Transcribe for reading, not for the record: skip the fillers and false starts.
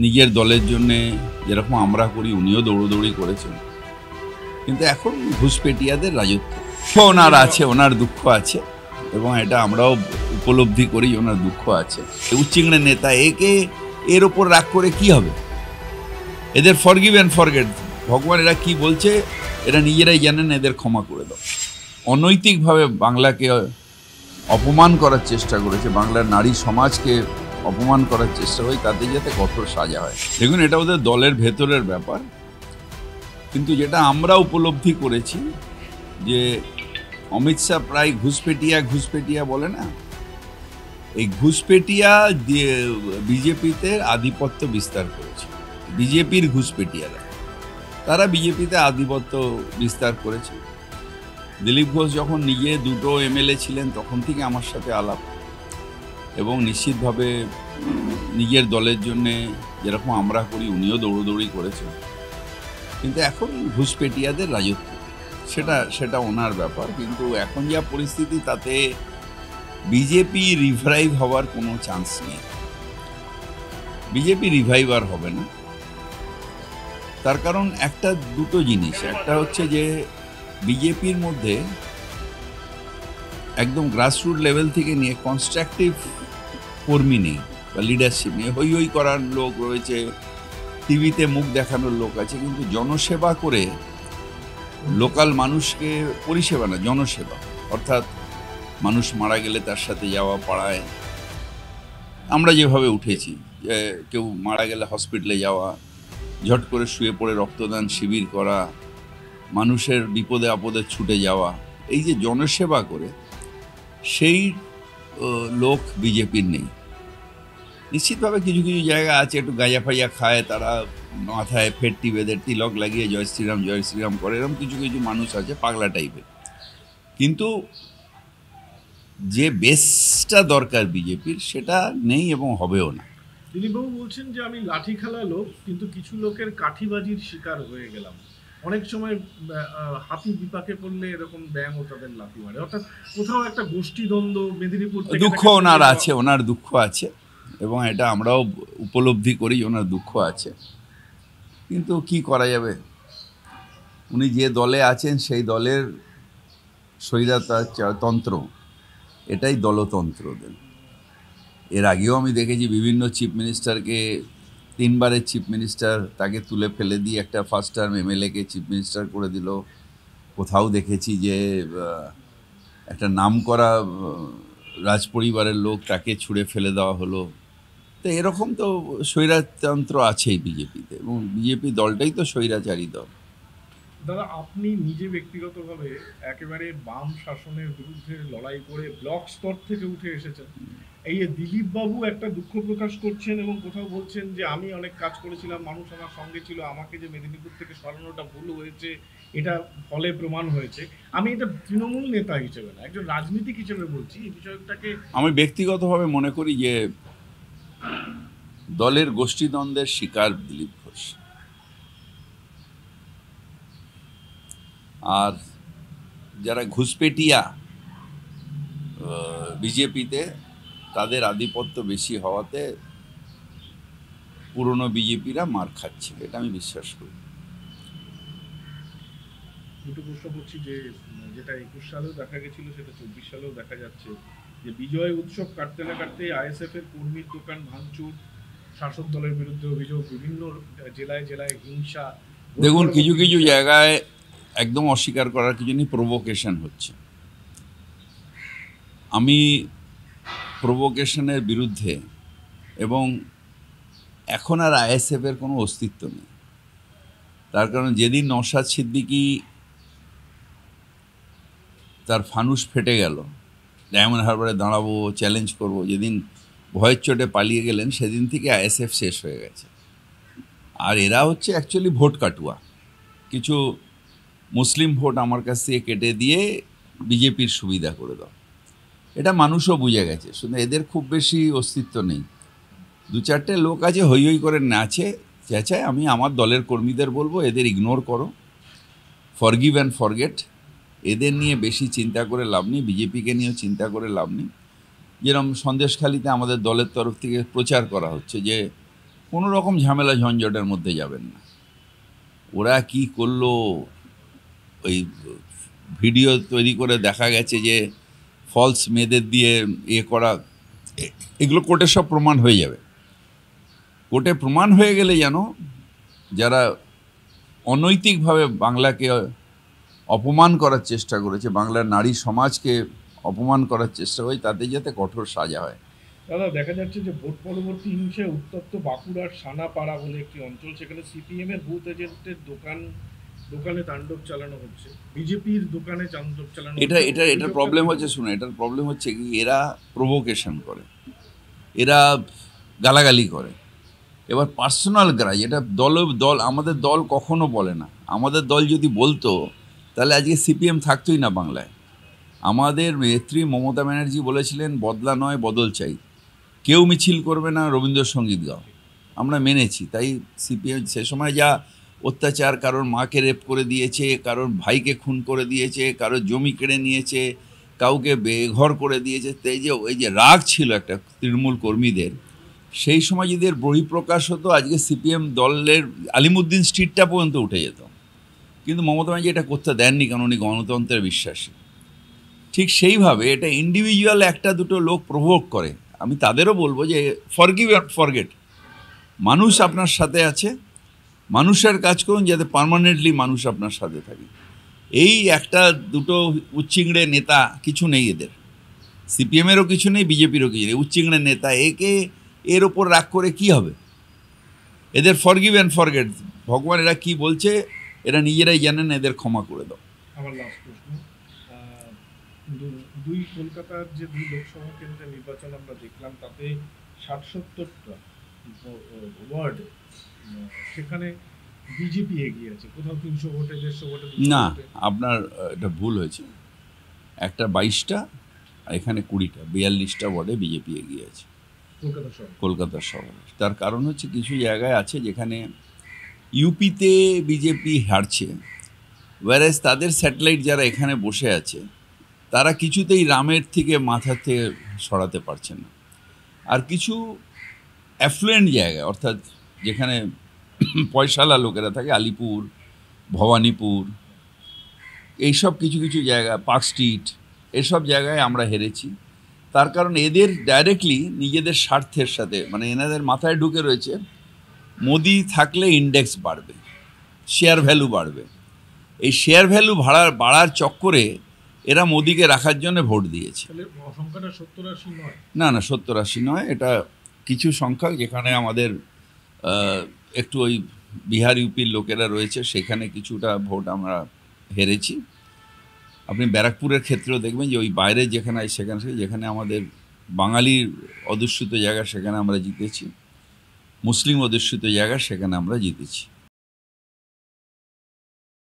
নিজের দলের জন্যে যেরকম আমরা করি উনিও দৌড়দৌড়ি করেছেন, কিন্তু এখন ঘুষপেটিয়াদের রাজত্ব ওনার আছে, ওনার দুঃখ আছে এবং এটা আমরাও উপলব্ধি করি, ওনার দুঃখ আছে। উচ্চিংড়ে নেতা এর ওপর রাগ করে কি হবে? এদের ফরগিভ অ্যান্ড ফরগেট, ভগবান এরা কি বলছে এরা নিজেরাই জানেন, এদের ক্ষমা করে দাও। অনৈতিকভাবে বাংলাকে অপমান করার চেষ্টা করেছে, বাংলার নারী সমাজকে অপমান করার চেষ্টা হয়, তাতে যাতে কঠোর সাজা হয়। দেখুন, এটা ওদের দলের ভেতরের ব্যাপার, কিন্তু যেটা আমরা উপলব্ধি করেছি যে অমিত শাহ প্রায় ঘুষপেটিয়া বলে না, এই ঘুষপেটিয়া বিজেপিতে আধিপত্য বিস্তার করেছে। বিজেপির ঘুষপেটিয়ারা তারা বিজেপিতে আধিপত্য বিস্তার করেছে। দিলীপ ঘোষ যখন নিজে দুটো এমএলএ ছিলেন তখন থেকে আমার সাথে আলাপ, এবং নিশ্চিতভাবে নিজের দলের জন্যে যেরকম আমরা করি উনিও দৌড়দৌড়ি করেছেন, কিন্তু এখন ঘুষপেটিয়াদের রাজত্ব, সেটা ওনার ব্যাপার। কিন্তু এখন যা পরিস্থিতি তাতে বিজেপি রিভাইভ হওয়ার কোনো চান্স নেই। বিজেপি রিভাইভ আর হবে না। তার কারণ দুটো জিনিস। একটা হচ্ছে যে বিজেপির মধ্যে একদম গ্রাসরুট লেভেল থেকে নিয়ে কনস্ট্রাকটিভ কর্মী নেই বা লিডারশিপ নেই। হই হই করার লোক রয়েছে, টিভিতে মুখ দেখানোর লোক আছে, কিন্তু জনসেবা করে লোকাল মানুষকে পরিষেবা না, জনসেবা, অর্থাৎ মানুষ মারা গেলে তার সাথে যাওয়া, পাড়ায় আমরা যেভাবে উঠেছি, যে কেউ মারা গেলে হসপিটালে যাওয়া, ঝট করে শুয়ে পড়ে রক্তদান শিবির করা, মানুষের বিপদে আপদে ছুটে যাওয়া, এই যে জনসেবা করে, সেই লোক বিজেপির নেই। নিশ্চিতভাবে কিছু কিছু জায়গা আছে একটু গাঁজা ফাজা খায়, তারা মাথায় ফেটটি বেঁধে তিলক লাগিয়ে জয় শ্রীরাম করে, এরকম কিছু কিছু মানুষ আছে পাগলা টাইপের, কিন্তু যে বেসটা দরকার বিজেপির সেটা নেই এবং হবেও না। দিলীপবাবু বলছেন যে আমি লাঠি খেলা লোক, কিন্তু কিছু লোকের কাঠিবাজির শিকার হয়ে গেলাম। অনেক সময় হাতি বিপাকে পড়লে এরকম ব্যায়ামও তাদের লাঠি মারে, অর্থাৎ কোথাও একটা গোষ্ঠীদ্বন্দ্ব মেদিনীপুর থেকে। দুঃখ ওনার আছে, ওনার দুঃখ আছে এবং এটা আমরাও উপলব্ধি করি, ওনার দুঃখ আছে, কিন্তু কি করা যাবে? উনি যে দলে আছেন সেই দলের স্বৈরতন্ত্র, এটাই দলতন্ত্র। এর আগেও আমি দেখেছি বিভিন্ন চিফ মিনিস্টারকে, 3 বারের চিফ মিনিস্টার তাকে তুলে ফেলে দিয়ে একটা ফার্স্ট টার্ম এমএলএকে চিফ মিনিস্টার করে দিল। কোথাও দেখেছি যে একটা নামকরা রাজপরিবারের লোক, তাকে ছুঁড়ে ফেলে দেওয়া হলো। তো এরকম তো স্বৈরতন্ত্র আছেই বিজেপিতে, এবং বিজেপি দলটাই তো স্বৈরাচারী দল। দাদা, আপনি নিজে ব্যক্তিগতভাবে একেবারে বাম শাসনের বিরুদ্ধে লড়াই করে ব্লক স্তর থেকে উঠে এসেছেন। এই দিলীপ বাবু একটা দুঃখ প্রকাশ করছেন এবং কোথাও বলছেন যে আমি অনেক কাজ করেছিলাম, মানুষ আমার সঙ্গে ছিল, আমাকে যে মেদিনীপুর থেকে সরানোটা ভুল হয়েছে এটা ফলে প্রমাণ হয়েছে। আমি এটা তৃণমূল নেতা হিসেবে না, একজন রাজনীতিক হিসেবে বলছি এই বিষয়টাকে। আমি ব্যক্তিগতভাবে মনে করি যে দলের গোষ্ঠীদ্বন্দ্বের শিকার দিলীপ ঘোষ, আর যারা ঘুষপেটিয়া বিজেপিতে, তাদের আধিপত্য বেশি হওয়াতে পুরনো বিজেপিরা মার খাচ্ছে, এটা আমি বিশ্বাস করি। দুটো প্রশ্ন করছি, যে যেটা 21 সালেও দেখা গেছিল সেটা 24 সালেও দেখা যাচ্ছে, যে বিজয় উৎসব কাটতে না কাটতে আইএসএফ এর কর্মীর দোকান ভাঙচুর, শাসক দলের বিরুদ্ধে অভিযোগ, বিভিন্ন জেলায় জেলায় হিংসা। দেখুন, কিছু কিছু জায়গায় একদম অস্বীকার করার কিছু নেই, প্রভোকেশন হচ্ছে। আমি প্রভোকেশনের বিরুদ্ধে, এবং এখন আর আইএসএফের কোনো অস্তিত্ব নেই। তার কারণ যেদিন নওশাদ সিদ্দিকী তার ফানুস ফেটে গেল, ডায়মন্ড হারবারে দাঁড়াবো, চ্যালেঞ্জ করব, যেদিন ভয়ের চোটে পালিয়ে গেলেন, সেদিন থেকে আইএসএফ শেষ হয়ে গেছে। আর এরা হচ্ছে অ্যাকচুয়ালি ভোট কাটুয়া, কিছু মুসলিম ভোট আমার কাছ থেকে কেটে দিয়ে বিজেপির সুবিধা করে দাও, এটা মানুষও বুঝে গেছে। শুধু এদের খুব বেশি অস্তিত্ব নেই। 2-4টে লোক আছে হই হই করে নাচে চেঁচায়, আমি আমার দলের কর্মীদের বলবো এদের ইগনোর করো, ফরগিভ অ্যান্ড ফরগেট। এদের নিয়ে বেশি চিন্তা করে লাভ নেই, বিজেপিকে নিয়েও চিন্তা করে লাভ নেই। যেরকম সন্দেশখালিতে আমাদের দলের তরফ থেকে প্রচার করা হচ্ছে যে কোনো রকম ঝামেলা ঝঞ্ঝটের মধ্যে যাবেন না। ওরা কি করলো, ওই ভিডিও তৈরি করে দেখা গেছে যে ফলস মেয়েদের দিয়ে করা, এগুলো কোর্টে সব প্রমাণ হয়ে যাবে। কোর্টে প্রমাণ হয়ে গেলে যেন যারা অনৈতিকভাবে বাংলাকে অপমান করার চেষ্টা করেছে, বাংলার নারী সমাজকে অপমান করার চেষ্টা হয়, তাতে যাতে কঠোর সাজা হয়। দাদা, দেখা যাচ্ছে যে ভোট পরবর্তী হিংসায় উত্তপ্ত বাঁকুড়ার সানাপাড়া বলে একটি অঞ্চল, সেখানে সিপিএম এর বুথ এজেন্টের দোকানে তাণ্ডব চালানো হচ্ছে, বিজেপির দোকানে তাণ্ডব চালানো এটা এটা এটার প্রবলেম হচ্ছে, শুনে, এটার প্রবলেম হচ্ছে কি, এরা প্রভোকেশন করে, এরা গালাগালি করে। এবার পার্সোনাল গ্রাজ, এটা দল আমাদের দল কখনো বলে না। আমাদের দল যদি বলতো তাহলে আজকে সিপিএম থাকতোই না বাংলায়। আমাদের নেত্রী মমতা ব্যানার্জি বলেছিলেন বদলা নয় বদল চাই, কেউ মিছিল করবে না, রবীন্দ্রসঙ্গীত গাও। আমরা মেনেছি, তাই সিপিএম সে সময় যা অত্যাচার, কারোর মাকে রেপ করে দিয়েছে, কারোর ভাইকে খুন করে দিয়েছে, কারোর জমি কেড়ে নিয়েছে, কাউকে বেঘর করে দিয়েছে, তাই যে ওই যে রাগ ছিল একটা তৃণমূল কর্মীদের, সেই সময় যদি এর বহিঃপ্রকাশ হতো আজকে সিপিএম দলের আলিমুদ্দিন স্ট্রিটটা পর্যন্ত উঠে যেত। কিন্তু মমতা ব্যানার্জি এটা করতে দেননি, কারণ উনি গণতন্ত্রের বিশ্বাসী। ঠিক সেইভাবে এটা ইন্ডিভিজুয়াল একটা দুটো লোক প্রভোগ করে, আমি তাদেরও বলবো যে ফরগিভ অ্যান্ড ফরগেট। মানুষ আপনার সাথে আছে, মানুষের কাজ করুন যাতে পার্মানেন্টলি মানুষ আপনার সাথে থাকে। এই একটা দুটো উচ্চিংড়ে নেতা কিছু নেই এদের, সিপিএমেরও কিছু নেই, বিজেপিরও কিছু নেই, উচ্চিংড়ে নেতা, এর ওপর রাগ করে কি হবে? এদের ফরগিভ অ্যান্ড ফরগেট, ভগবান এরা কি বলছে এরা নিজেরাই জানেন, এদের ক্ষমা করে দাও। আমার লাস্ট প্রশ্ন, দুই কলকাতার যে দুই লোকসভা কেন্দ্রের নির্বাচন আমরা দেখলাম, তাতে 60-70টা ওয়ার্ড সেখানে বিজেপি এগিয়ে আছে, কোথাও 300 ভোটে, 150 ভোটে, 200 না, ভোটে। আপনার এটা ভুল হয়েছে। একটা 22টা আর এখানে 20টা, 42টা ওয়ার্ডে বিজেপি এগিয়ে আছে কলকাতা শহরে। তার কারণ হচ্ছে কিছু জায়গায় আছে যেখানে ইউপিতে বিজেপি হারছে, ওয়ারেজ তাদের স্যাটেলাইট যারা এখানে বসে আছে তারা কিছুতেই রামের থেকে মাথাতে সরাতে পারছে না। আর কিছু অ্যাফ্লুয়েন্ট জায়গা, অর্থাৎ যেখানে পয়সালা লোকেরা থাকে, আলিপুর, ভবানীপুর, এইসব কিছু কিছু জায়গা, পার্ক স্ট্রিট, এসব জায়গায় আমরা হেরেছি। তার কারণ এদের ডাইরেক্টলি নিজেদের স্বার্থের সাথে, মানে এনাদের মাথায় ঢুকে রয়েছে মোদি থাকলে ইন্ডেক্স বাড়বে, শেয়ার ভ্যালু বাড়বে। এই শেয়ার ভ্যালু বাড়ার চক্করে এরা মোদিকে রাখার জন্য ভোট দিয়েছে। সংখ্যাটা 70-80 নয়? না, 70-80 নয়, এটা কিছু সংখ্যা যেখানে আমাদের একটু ওই বিহার ইউপির লোকেরা রয়েছে, সেখানে কিছুটা ভোট আমরা হেরেছি। আপনি ব্যারাকপুরের ক্ষেত্রেও দেখবেন যে ওই বাইরে যেখানে আমাদের বাঙালির অধ্যুষিত জায়গা সেখানে আমরা জিতেছি, মুসলিম অধ্যুষিত জায়গা সেখানে আমরা জিতেছি।